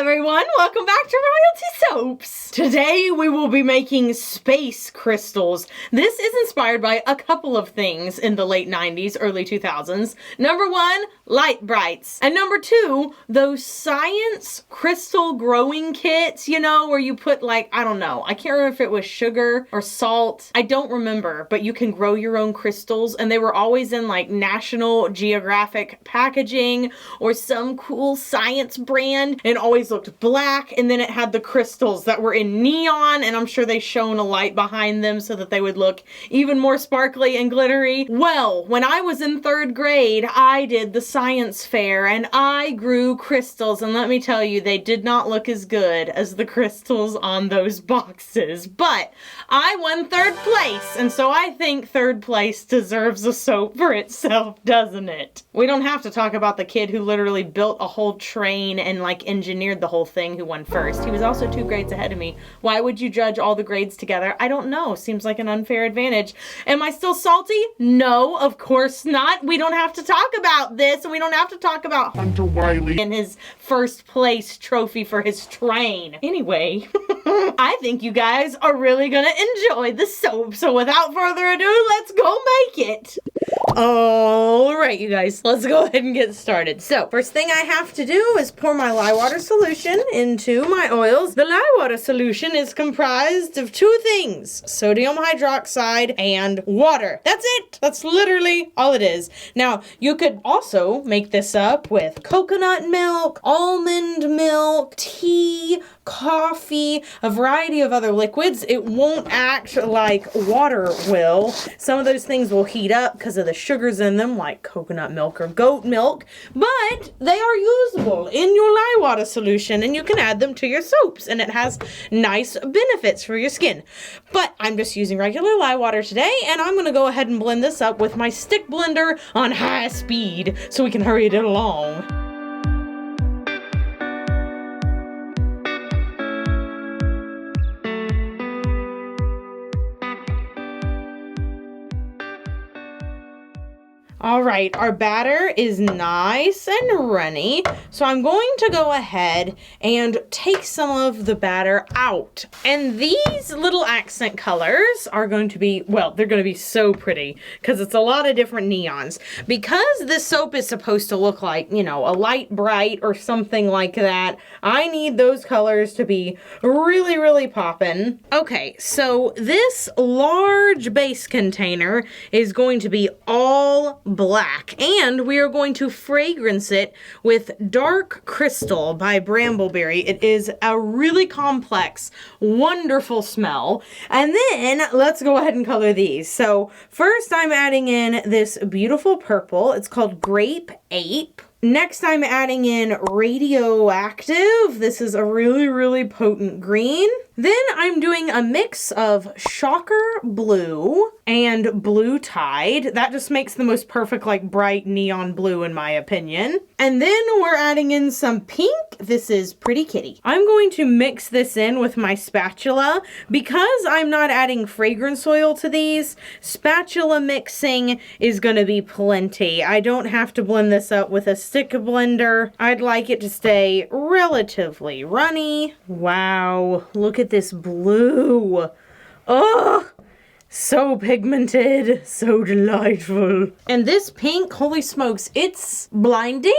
everyone, welcome back to Royalty Soaps. Today we will be making space crystals. This is inspired by a couple of things in the late 90s, early 2000s. Number one, light brights. And number two, those science crystal growing kits, you know, where you put like, I don't know, I can't remember if it was sugar or salt. I don't remember, but you can grow your own crystals, and they were always in like National Geographic packaging or some cool science brand, and always looked black, and then it had the crystals that were in neon, and I'm sure they shone a light behind them so that they would look even more sparkly and glittery. Well, when I was in 3rd grade, I did the science fair and I grew crystals, and let me tell you, they did not look as good as the crystals on those boxes, but I won 3rd place, and so I think 3rd place deserves a soap for itself, doesn't it? We don't have to talk about the kid who literally built a whole train and like engineered the whole thing who won first. He was also 2 grades ahead of me. Why would you judge all the grades together? I don't know. Seems like an unfair advantage. Am I still salty? No, of course not. We don't have to talk about this, and we don't have to talk about Hunter Wiley and his 1st place trophy for his train. Anyway, I think you guys are really gonna enjoy the soap, so without further ado, let's go make it. Alright, you guys, let's go ahead and get started. So, first thing I have to do is pour my lye water solution into my oils. The lye water solution is comprised of 2 things: sodium hydroxide and water. That's it! That's literally all it is. Now, you could also make this up with coconut milk, almond milk, tea, coffee, a variety of other liquids. It won't act like water will. Some of those things will heat up because of the sugars in them, like coconut milk or goat milk, but they are usable in your lye water solution, and you can add them to your soaps, and it has nice benefits for your skin. But I'm just using regular lye water today, and I'm going to go ahead and blend this up with my stick blender on high speed so we can hurry it along. All right, our batter is nice and runny, so I'm going to go ahead and take some of the batter out. And these little accent colors are going to be, well, they're going to be so pretty because it's a lot of different neons. Because this soap is supposed to look like, you know, a light bright or something like that, I need those colors to be really, really poppin'. Okay, so this large base container is going to be all black, and we are going to fragrance it with Dark Crystal by Brambleberry. It is a really complex, wonderful smell. And then let's go ahead and color these. So first I'm adding in this beautiful purple. It's called Grape Ape. Next, I'm adding in Radioactive. This is a really, really potent green. Then I'm doing a mix of Shocker Blue and Blue Tide. That just makes the most perfect, like, bright neon blue in my opinion. And then we're adding in some pink. This is Pretty Kitty. I'm going to mix this in with my spatula. Because I'm not adding fragrance oil to these, spatula mixing is going to be plenty. I don't have to blend this up with a stick blender. I'd like it to stay relatively runny. Wow, look at this blue. Oh, so pigmented, so delightful. And this pink, holy smokes, it's blinding.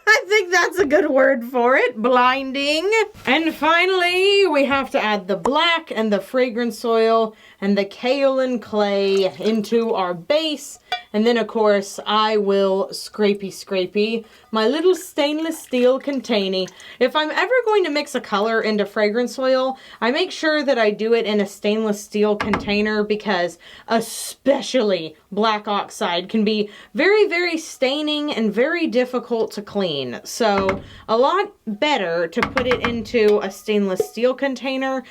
I think that's a good word for it, blinding. And finally, we have to add the black and the fragrance oil and the kaolin clay into our base. And then, of course, I will scrapey my little stainless steel container. If I'm ever going to mix a color into fragrance oil, I make sure that I do it in a stainless steel container, because especially black oxide can be very, very staining and very difficult to clean. So a lot better to put it into a stainless steel container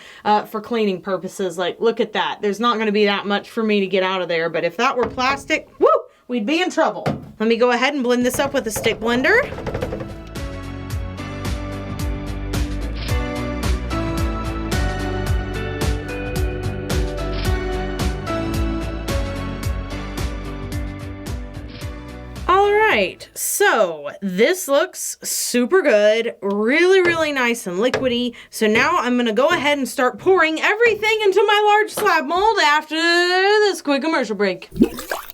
for cleaning purposes. Like, look at that. There's not going to be that much for me to get out of there, but if that were plastic, woo, we'd be in trouble. Let me go ahead and blend this up with a stick blender. All right, So this looks super good, really, really nice and liquidy. So now I'm gonna go ahead and start pouring everything into my large slab mold after this quick commercial break.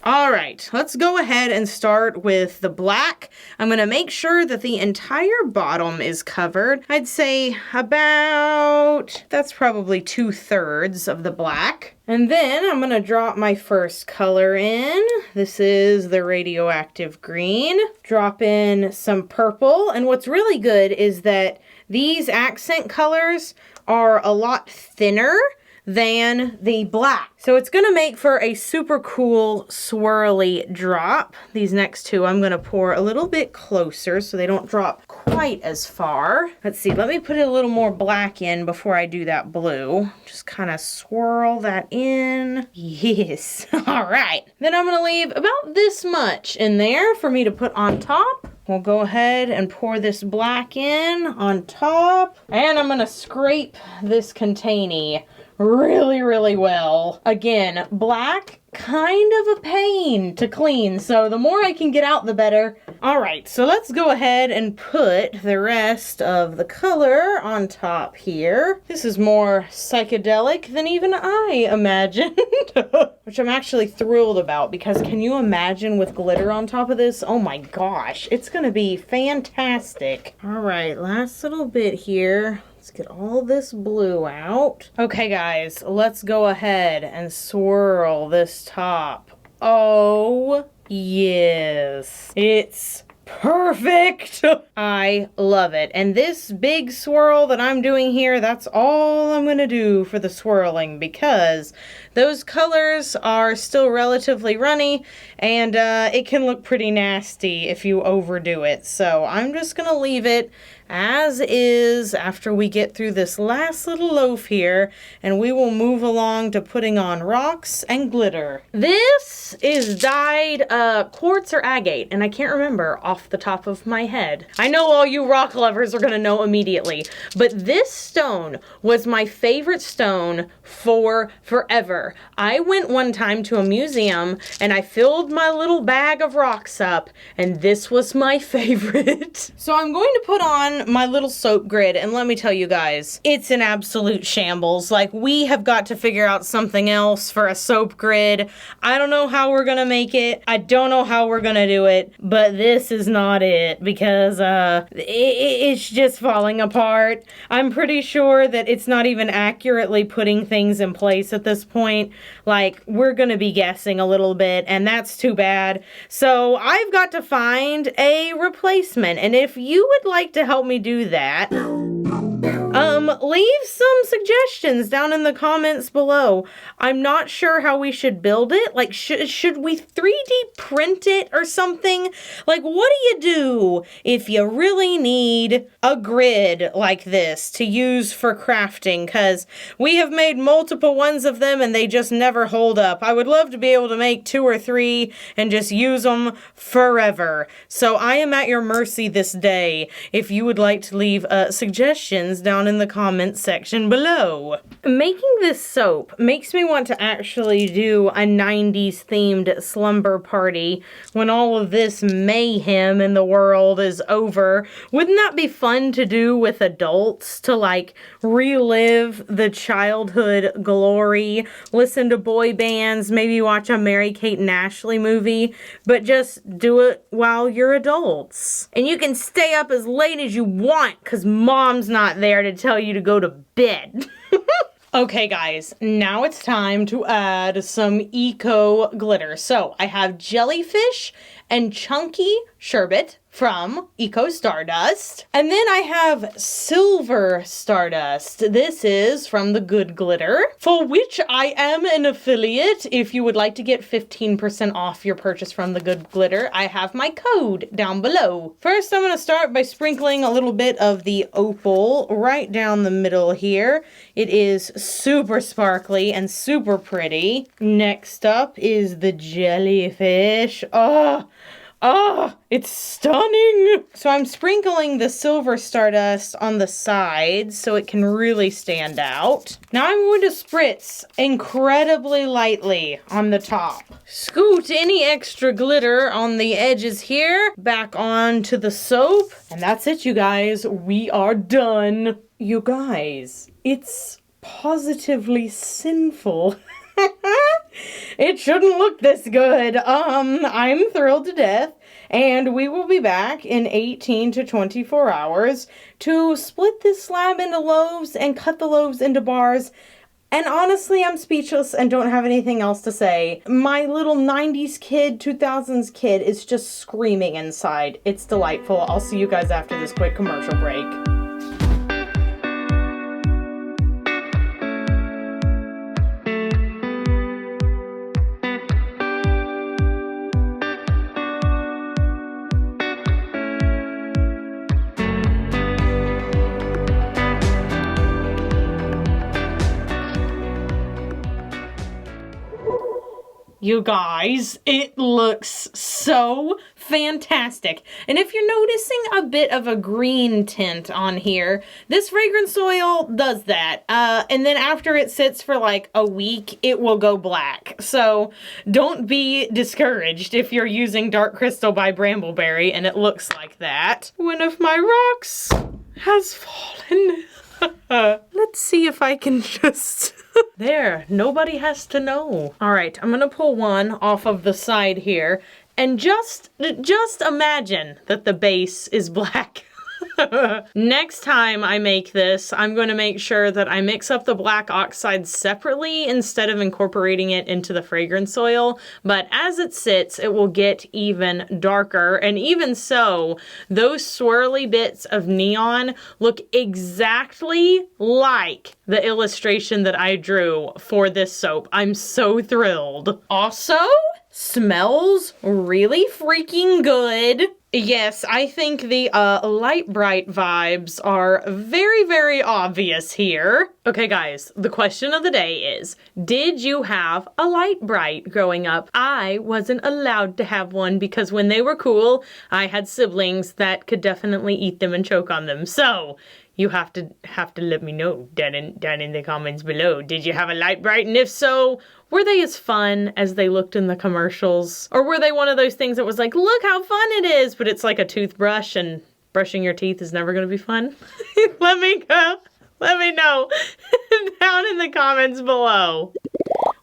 All right, let's go ahead and start with the black. I'm gonna make sure that the entire bottom is covered. I'd say about, that's probably 2/3 of the black. And then I'm gonna drop my first color in. This is the radioactive green. Drop in some purple. And what's really good is that these accent colors are a lot thinner than the black. So it's gonna make for a super cool swirly drop. These next two I'm gonna pour a little bit closer so they don't drop quite as far. Let's see, let me put a little more black in before I do that blue. Just kind of swirl that in. Yes, all right. Then I'm gonna leave about this much in there for me to put on top. We'll go ahead and pour this black in on top. And I'm gonna scrape this container really, really well. Again, black, kind of a pain to clean, so the more I can get out, the better. All right, so let's go ahead and put the rest of the color on top here. This is more psychedelic than even I imagined, which I'm actually thrilled about, because can you imagine with glitter on top of this? Oh my gosh, it's gonna be fantastic. All right, last little bit here. Let's get all this blue out. Okay, guys, let's go ahead and swirl this top. Oh, yes. It's perfect. I love it. And this big swirl that I'm doing here, that's all I'm gonna do for the swirling, because those colors are still relatively runny, and it can look pretty nasty if you overdo it. So I'm just gonna leave it as is after we get through this last little loaf here, and we will move along to putting on rocks and glitter. This is dyed quartz or agate, and I can't remember off the top of my head. I know all you rock lovers are gonna know immediately, but this stone was my favorite stone for forever. I went one time to a museum and I filled my little bag of rocks up, and this was my favorite. So I'm going to put on my little soap grid, and let me tell you guys, it's an absolute shambles. Like, we have got to figure out something else for a soap grid. I don't know how we're gonna make it. I don't know how we're gonna do it, but this is not it, because it's just falling apart. I'm pretty sure that it's not even accurately putting things in place at this point. Like, we're gonna be guessing a little bit, and that's too bad. So I've got to find a replacement, and if you would like to help me do that, leave some suggestions down in the comments below. I'm not sure how we should build it. Like, should we 3D print it or something? Like, what do you do if you really need a grid like this to use for crafting? Because we have made multiple ones of them and they just never hold up. I would love to be able to make 2 or 3 and just use them forever. So I am at your mercy this day if you would like to leave suggestions down in the comments section below. Making this soap makes me want to actually do a 90s themed slumber party when all of this mayhem in the world is over. Wouldn't that be fun to do with adults, to like relive the childhood glory, listen to boy bands, maybe watch a Mary-Kate and Ashley movie, but just do it while you're adults. And you can stay up as late as you want because mom's not there to tell you to go to bed. Okay guys, now it's time to add some eco glitter. So I have jellyfish and chunky sherbet from Eco Stardust. And then I have silver stardust. This is from the Good Glitter, for which I am an affiliate. If you would like to get 15% off your purchase from the Good Glitter, I have my code down below. First, I'm going to start by sprinkling a little bit of the opal right down the middle here. It is super sparkly and super pretty. Next up is the jellyfish. Oh, it's stunning. So I'm sprinkling the silver stardust on the sides so it can really stand out. Now I'm going to spritz incredibly lightly on the top. Scoot any extra glitter on the edges here back onto the soap. And that's it, you guys. We are done. You guys, it's positively sinful. It shouldn't look this good. I'm thrilled to death, and we will be back in 18 to 24 hours to split this slab into loaves and cut the loaves into bars. And honestly, I'm speechless and don't have anything else to say. My little 90s kid, 2000s kid is just screaming inside. It's delightful. I'll see you guys after this quick commercial break. You guys, it looks so fantastic. And if you're noticing a bit of a green tint on here, this fragrance oil does that. And then after it sits for like a week, it will go black. So don't be discouraged if you're using Dark Crystal by Brambleberry and it looks like that. One of my rocks has fallen. Let's see if I can just... There, nobody has to know. All right, I'm gonna pull one off of the side here and just imagine that the base is black. Next time I make this, I'm going to make sure that I mix up the black oxide separately instead of incorporating it into the fragrance oil. But as it sits, it will get even darker. And even so, those swirly bits of neon look exactly like the illustration that I drew for this soap. I'm so thrilled. Also, smells really freaking good. Yes, I think the light bright vibes are very, very obvious here. Okay, guys, the question of the day is, did you have a light bright growing up? I wasn't allowed to have one because when they were cool, I had siblings that could definitely eat them and choke on them. So you have to let me know down in the comments below. Did you have a light bright? And if so, were they as fun as they looked in the commercials? Or were they one of those things that was like, look how fun it is, but it's like a toothbrush and brushing your teeth is never gonna be fun? Let me know down in the comments below.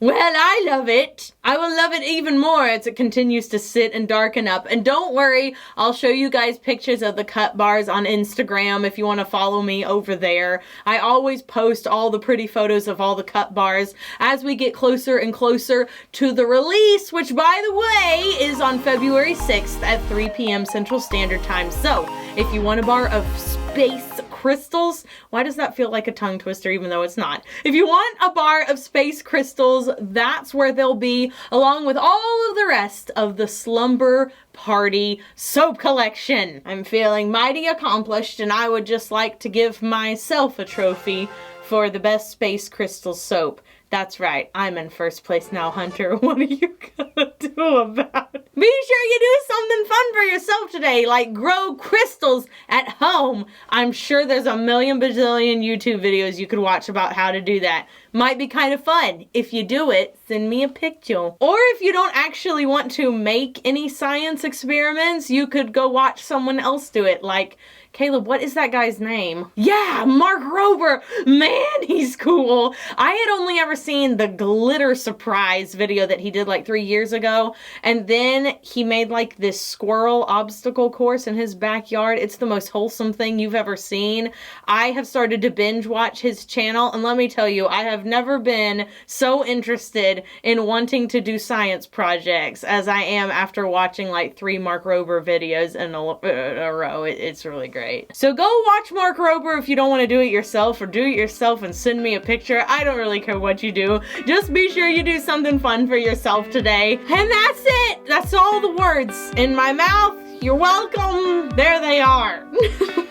Well, I love it. I will love it even more as it continues to sit and darken up. And don't worry, I'll show you guys pictures of the cut bars on Instagram if you want to follow me over there. I always post all the pretty photos of all the cut bars as we get closer and closer to the release, which by the way is on February 6th at 3 p.m. Central Standard Time. So if you want a bar of space crystals, why does that feel like a tongue twister even though it's not? If you want a bar of space crystals, that's where they'll be, along with all of the rest of the Slumber Party soap collection. I'm feeling mighty accomplished and I would just like to give myself a trophy for the best space crystal soap. That's right, I'm in first place now, Hunter. What are you gonna do about it? Be sure you do something fun for yourself today, like grow crystals at home. I'm sure there's a million bazillion YouTube videos you could watch about how to do that. Might be kind of fun. If you do it, send me a picture. Or if you don't actually want to make any science experiments, you could go watch someone else do it, like Caleb, what is that guy's name? Yeah, Mark Rober. Man, he's cool. I had only ever seen the glitter surprise video that he did like 3 years ago. And then he made like this squirrel obstacle course in his backyard. It's the most wholesome thing you've ever seen. I have started to binge watch his channel. And let me tell you, I have never been so interested in wanting to do science projects as I am after watching like 3 Mark Rober videos in a row. It's really great. So go watch Mark Rober if you don't want to do it yourself, or do it yourself and send me a picture. I don't really care what you do. Just be sure you do something fun for yourself today. And that's it. That's all the words in my mouth. You're welcome. There they are.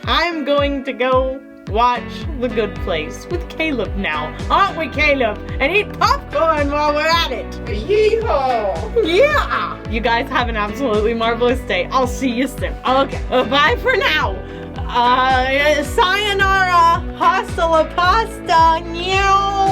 I'm going to go watch The Good Place with Caleb now. Aren't we, Caleb? And eat popcorn while we're at it. Yeehaw! Yeah! You guys have an absolutely marvelous day. I'll see you soon. Okay, bye for now. Sayonara, hasta la pasta, meow.